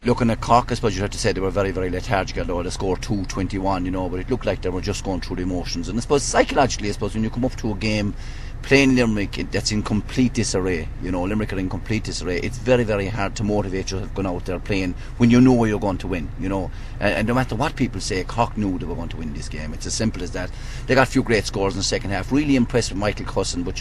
Looking at Cork, I suppose you'd have to say they were very, very lethargic, although they scored 2-21, but it looked like they were just going through the emotions. And I suppose psychologically, when you come up to a game playing Limerick that's in complete disarray, Limerick are in complete disarray, it's very, very hard to motivate yourself going out there playing when you know you're going to win, and no matter what people say, Cork knew they were going to win this game. It's as simple as that. They got a few great scores in the second half. Really impressed with Michael Cussin, but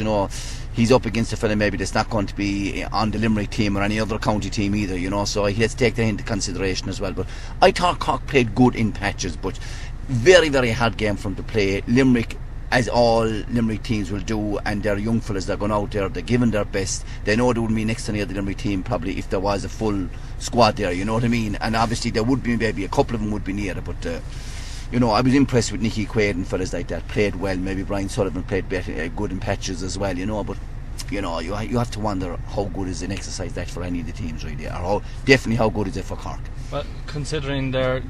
he's up against a fella maybe that's not going to be on the Limerick team or any other county team either, so he has to take that into consideration as well. But I thought Cork played good in patches, but very, very hard game from to play. Limerick, as all Limerick teams will do, and their young fellas, they're going out there, they're giving their best. They know there wouldn't be next to any other Limerick team probably if there was a full squad there, you know what I mean? And obviously there would be maybe a couple of them would be near it, but I was impressed with Nicky Quaid and fellas like that. Played well. Maybe Brian Sullivan played better, good in patches as well, but you have to wonder how good is an exercise that for any of the teams really, or definitely how good is it for Cork. Well, considering the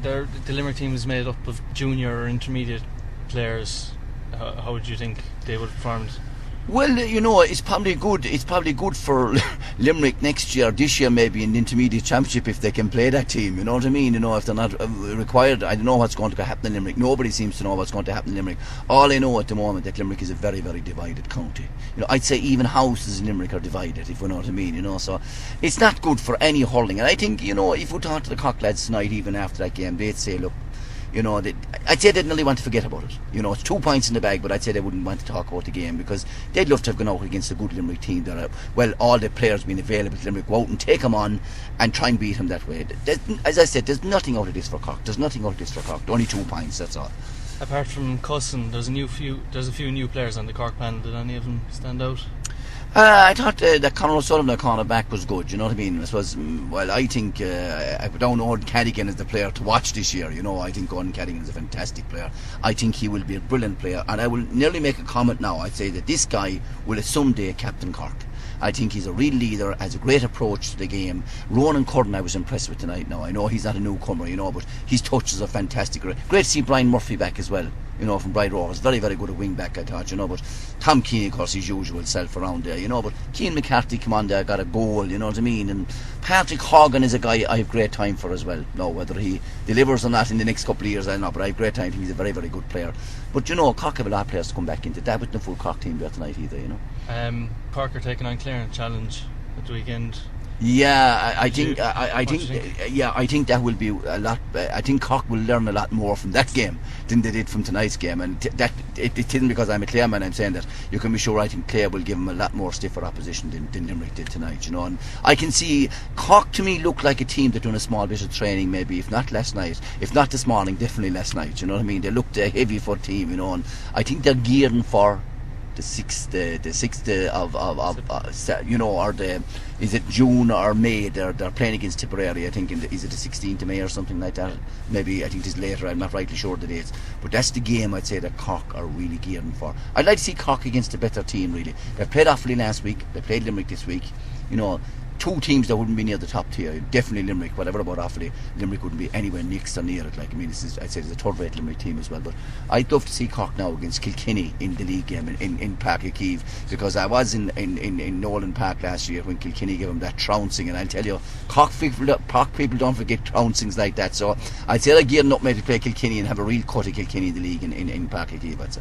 Limerick team is made up of junior or intermediate players, how would you think they would have performed? Well, it's probably good. It's probably good for Limerick next year, this year maybe in the intermediate championship if they can play that team. You know what I mean? If they're not required, I don't know what's going to happen in Limerick. Nobody seems to know what's going to happen in Limerick. All I know at the moment that Limerick is a very, very divided county. I'd say even houses in Limerick are divided, if you know what I mean. So it's not good for any hurling. And I think if we talk to the Cork lads tonight, even after that game, they'd say, look, I'd say they'd nearly want to forget about it. It's 2 points in the bag, but I'd say they wouldn't want to talk about the game because they'd love to have gone out against a good Limerick team that all the players being available to Limerick, go out and take them on and try and beat them that way. As I said, there's nothing out of this for Cork. Only 2 points, that's all. Apart from Cussin, there's a few new players on the Cork panel. Did any of them stand out? I thought that Conor O'Sullivan, the cornerback, was good. You know what I mean? I think I put down Owen Cadigan as the player to watch this year. I think Owen Cadigan is a fantastic player. I think he will be a brilliant player, and I will nearly make a comment now. I'd say that this guy will someday captain Cork. I think he's a real leader, has a great approach to the game. Ronan Curran I was impressed with tonight now. I know he's not a newcomer, but his touches are fantastic. Great to see Brian Murphy back as well, from Bride Rovers. Very, very good at wing back, I thought, but Tom Keane, of course, his usual self around there, but Keane McCarthy come on there, got a goal, you know what I mean? And Patrick Horgan is a guy I have great time for as well. Now, whether he delivers or not in the next couple of years, I don't know, but I have great time. I think he's a very, very good player. But, Cork have a lot of players to come back into that with the full Cork team there tonight either, Cork are taking on Clare in challenge at the weekend. Yeah, I think that will be a lot. I think Cork will learn a lot more from that game than they did from tonight's game, and that it isn't because I'm a Clare man. I'm saying that you can be sure. I think Clare will give them a lot more stiffer opposition than Limerick did tonight. And I can see Cork to me look like a team that done a small bit of training, maybe if not last night, if not this morning, definitely last night. You know what I mean? They looked a heavy foot team, and I think they're gearing for the 6th of or is it June or May? They're playing against Tipperary. I think is it the 16th of May or something like that? Maybe I think it's later. I'm not rightly sure of the dates, but that's the game I'd say that Cork are really gearing for. I'd like to see Cork against a better team. Really, they played Offaly last week. They played Limerick this week. Two teams that wouldn't be near the top tier. Definitely Limerick. Whatever about Offaly, Limerick wouldn't be anywhere next or near it. I'd say it's a third-rate Limerick team as well. But I'd love to see Cork now against Kilkenny in the league game in Park of Kiev, because I was in Nolan Park last year when Kilkenny gave them that trouncing, and I'll tell you, Cork people don't forget trouncings like that. So I'd say they're gearing up maybe to play Kilkenny and have a real cut of Kilkenny in the league in Park of Kiev, I'd say.